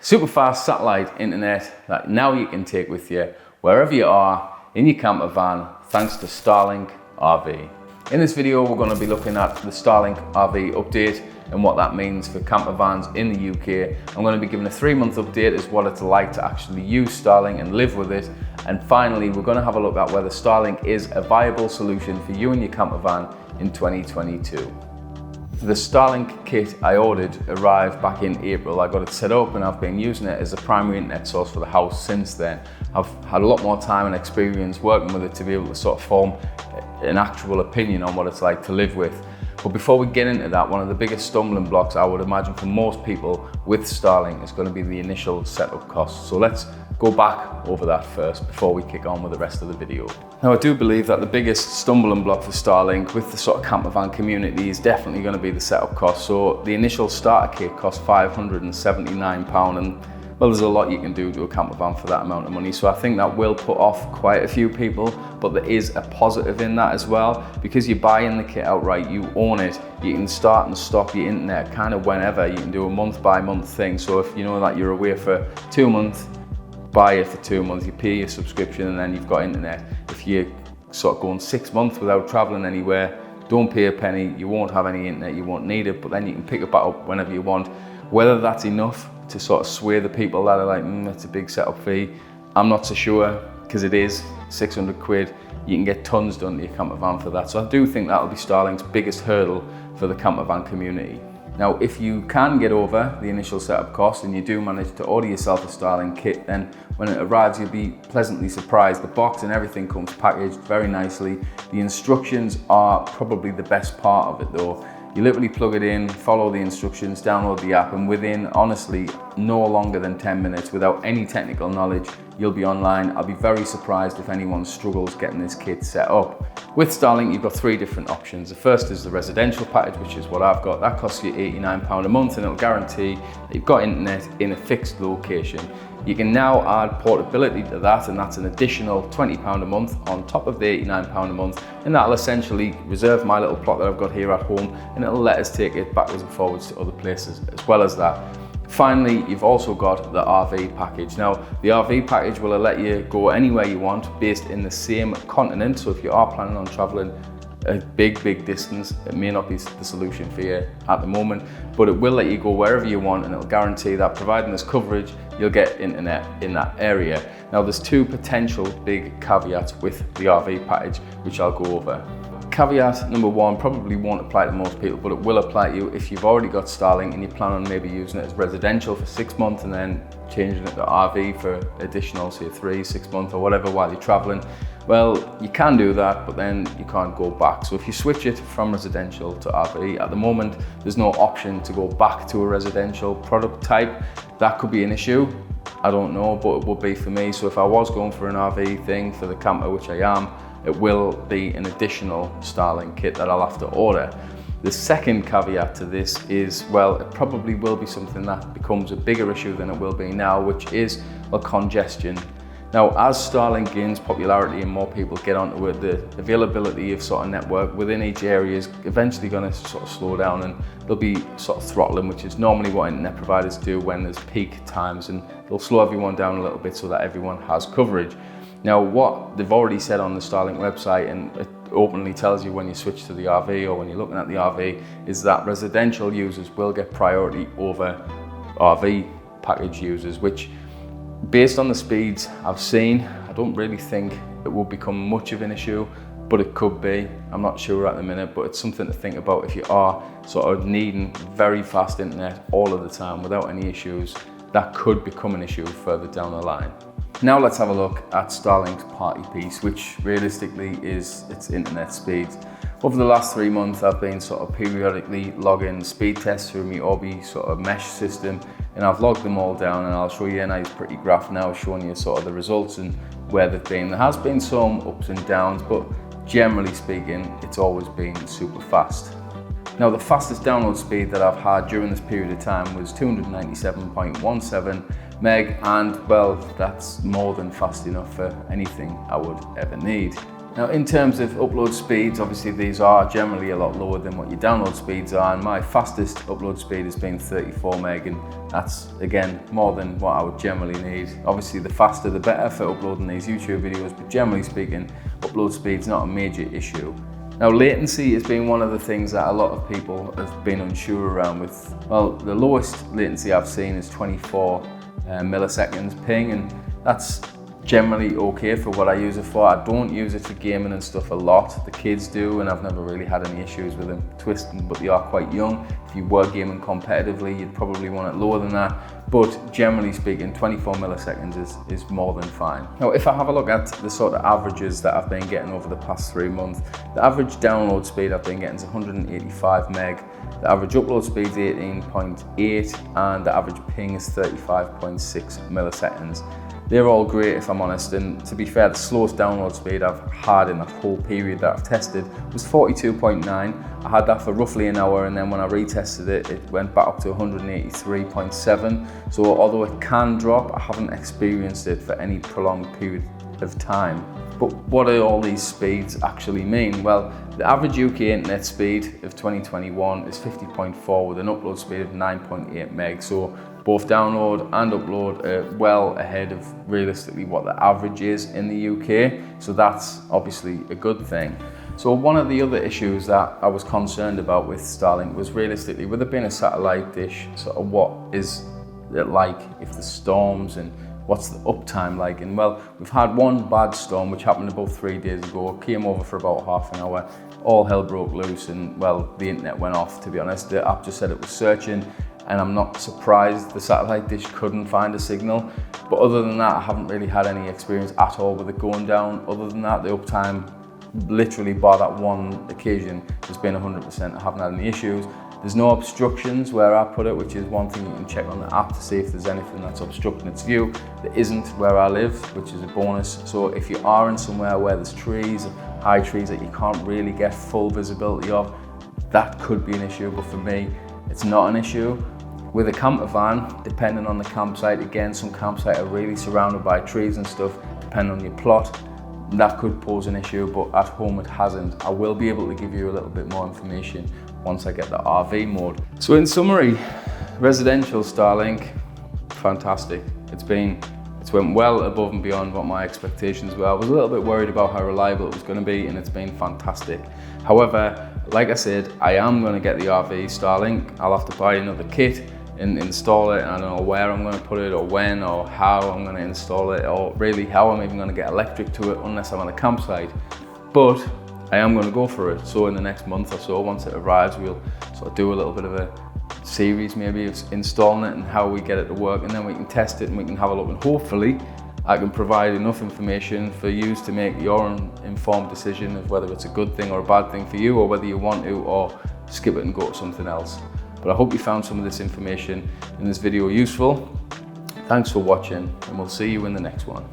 Super fast satellite internet that now you can take with you wherever you are in your camper van, thanks to Starlink RV. In this video, we're going to be looking at the Starlink RV update and what that means for camper vans in the UK. I'm going to be giving a 3-month update as what it's like to actually use Starlink and live with it. And finally, we're going to have a look at whether Starlink is a viable solution for you and your camper van in 2022. The Starlink kit I ordered arrived back in April. I got it set up and I've been using it as a primary internet source for the house since then. I've had a lot more time and experience working with it to be able to sort of form an actual opinion on what it's like to live with. But before we get into that, one of the biggest stumbling blocks I would imagine for most people with Starlink is going to be the initial setup costs. So let's go back over that first before we kick on with the rest of the video. Now, I do believe that the biggest stumbling block for Starlink with the sort of camper van community is definitely going to be the setup cost. So the initial starter kit costs £579, and well, there's a lot you can do to a camper van for that amount of money. So I think that will put off quite a few people, but there is a positive in that as well. Because you're buying the kit outright, you own it, you can start and stop your internet kind of whenever. You can do a month by month thing. So if you know that you're away for 2 months, buy it for 2 months, you pay your subscription and then you've got internet. If you're sort of going 6 months without traveling anywhere, don't pay a penny, you won't have any internet, you won't need it, but then you can pick it back up whenever you want. Whether that's enough to sort of sway the people that are like, that's a big setup fee, I'm not so sure, because it is 600 quid. You can get tons done to your camper van for that. So I do think that'll be Starlink's biggest hurdle for the camper van community. Now, if you can get over the initial setup cost and you do manage to order yourself a Starlink kit, then when it arrives, you'll be pleasantly surprised. The box and everything comes packaged very nicely. The instructions are probably the best part of it though. You literally plug it in, follow the instructions, download the app, and within, honestly, no longer than 10 minutes, without any technical knowledge, you'll be online. I'll be very surprised if anyone struggles getting this kit set up. With Starlink, you've got 3 different options. The first is the residential package, which is what I've got. That costs you £89 a month, and it'll guarantee that you've got internet in a fixed location. You can now add portability to that, and that's an additional £20 a month on top of the £89 a month, and that'll essentially reserve my little plot that I've got here at home, and it'll let us take it backwards and forwards to other places as well as that. Finally, you've also got the RV package. Now, the RV package will let you go anywhere you want based in the same continent. So if you are planning on traveling a big distance, it may not be the solution for you at the moment, but it will let you go wherever you want, and it'll guarantee that providing there's coverage, you'll get internet in that area. Now, there's 2 potential big caveats with the RV package, which I'll go over. Caveat number 1 probably won't apply to most people, but it will apply to you if you've already got Starlink and you plan on maybe using it as residential for 6 months and then changing it to RV for additional, say 3-6 months or whatever while you're traveling. Well, you can do that, but then you can't go back. So if you switch it from residential to RV, at the moment, there's no option to go back to a residential product type. That could be an issue. I don't know, but it would be for me. So if I was going for an RV thing for the camper, which I am, it will be an additional Starlink kit that I'll have to order. The second caveat to this is, well, it probably will be something that becomes a bigger issue than it will be now, which is, well, congestion. Now, as Starlink gains popularity and more people get onto it, the availability of sort of network within each area is eventually going to sort of slow down, and there'll be sort of throttling, which is normally what internet providers do when there's peak times, and they'll slow everyone down a little bit so that everyone has coverage. Now, what they've already said on the Starlink website, and it openly tells you when you switch to the RV or when you're looking at the RV, is that residential users will get priority over RV package users, which, based on the speeds I've seen, I don't really think it will become much of an issue, but it could be. I'm not sure at the minute, but it's something to think about if you are sort of needing very fast internet all of the time without any issues. That could become an issue further down the line. Now let's have a look at Starlink's party piece, which realistically is its internet speeds. Over the last 3 months, I've been sort of periodically logging speed tests through my Orbi sort of mesh system, and I've logged them all down, and I'll show you a nice pretty graph now showing you sort of the results and where they've been. There has been some ups and downs, but generally speaking, it's always been super fast. Now, the fastest download speed that I've had during this period of time was 297.17 meg, and well, that's more than fast enough for anything I would ever need. Now in terms of upload speeds, obviously these are generally a lot lower than what your download speeds are, and my fastest upload speed has been 34 meg, and that's again more than what I would generally need. Obviously the faster the better for uploading these YouTube videos, but generally speaking, upload speed's not a major issue. Now latency has been one of the things that a lot of people have been unsure around with. Well, the lowest latency I've seen is 24 milliseconds ping, and that's generally okay for what I use it for. I don't use it for gaming and stuff a lot. The kids do, and I've never really had any issues with them twisting, but they are quite young. If you were gaming competitively, you'd probably want it lower than that. But generally speaking, 24 milliseconds is more than fine. Now, if I have a look at the sort of averages that I've been getting over the past 3 months, the average download speed I've been getting is 185 meg. The average upload speed is 18.8, and the average ping is 35.6 milliseconds. They're all great if I'm honest, and to be fair, the slowest download speed I've had in the whole period that I've tested was 42.9. I had that for roughly an hour, and then when I retested it, it went back up to 183.7. So although it can drop, I haven't experienced it for any prolonged period of time. But what do all these speeds actually mean? Well, the average UK internet speed of 2021 is 50.4 with an upload speed of 9.8 meg. So both download and upload are well ahead of realistically what the average is in the UK. So that's obviously a good thing. So one of the other issues that I was concerned about with Starlink was realistically, with it being a satellite dish, sort of what is it like if the storms, and what's the uptime like? And well, we've had one bad storm which happened about 3 days ago. Came over for about half an hour, all hell broke loose, and well, the internet went off, to be honest. The app just said it was searching, and I'm not surprised the satellite dish couldn't find a signal. But other than that, I haven't really had any experience at all with it going down. Other than that, the uptime, literally bar that one occasion, has been 100%. I haven't had any issues. There's no obstructions where I put it, which is one thing you can check on the app to see if there's anything that's obstructing its view. There isn't where I live, which is a bonus. So if you are in somewhere where there's trees, high trees that you can't really get full visibility of, that could be an issue, but for me, it's not an issue. With a campervan, depending on the campsite, again, some campsites are really surrounded by trees and stuff, depending on your plot, that could pose an issue, but at home it hasn't. I will be able to give you a little bit more information once I get the RV mode. So in summary, residential Starlink, fantastic. It's went well above and beyond what my expectations were. I was a little bit worried about how reliable it was going to be, and it's been fantastic. However, like I said, I am going to get the RV Starlink. I'll have to buy another kit and install it, and I don't know where I'm going to put it, or when, or how I'm going to install it, or really how I'm even going to get electric to it unless I'm on a campsite. But I am going to go for it. So in the next month or so, once it arrives, we'll sort of do a little bit of a series maybe of installing it and how we get it to work, and then we can test it and we can have a look, and hopefully I can provide enough information for you to make your own informed decision of whether it's a good thing or a bad thing for you, or whether you want to or skip it and go to something else. But I hope you found some of this information in this video useful. Thanks for watching, and we'll see you in the next one.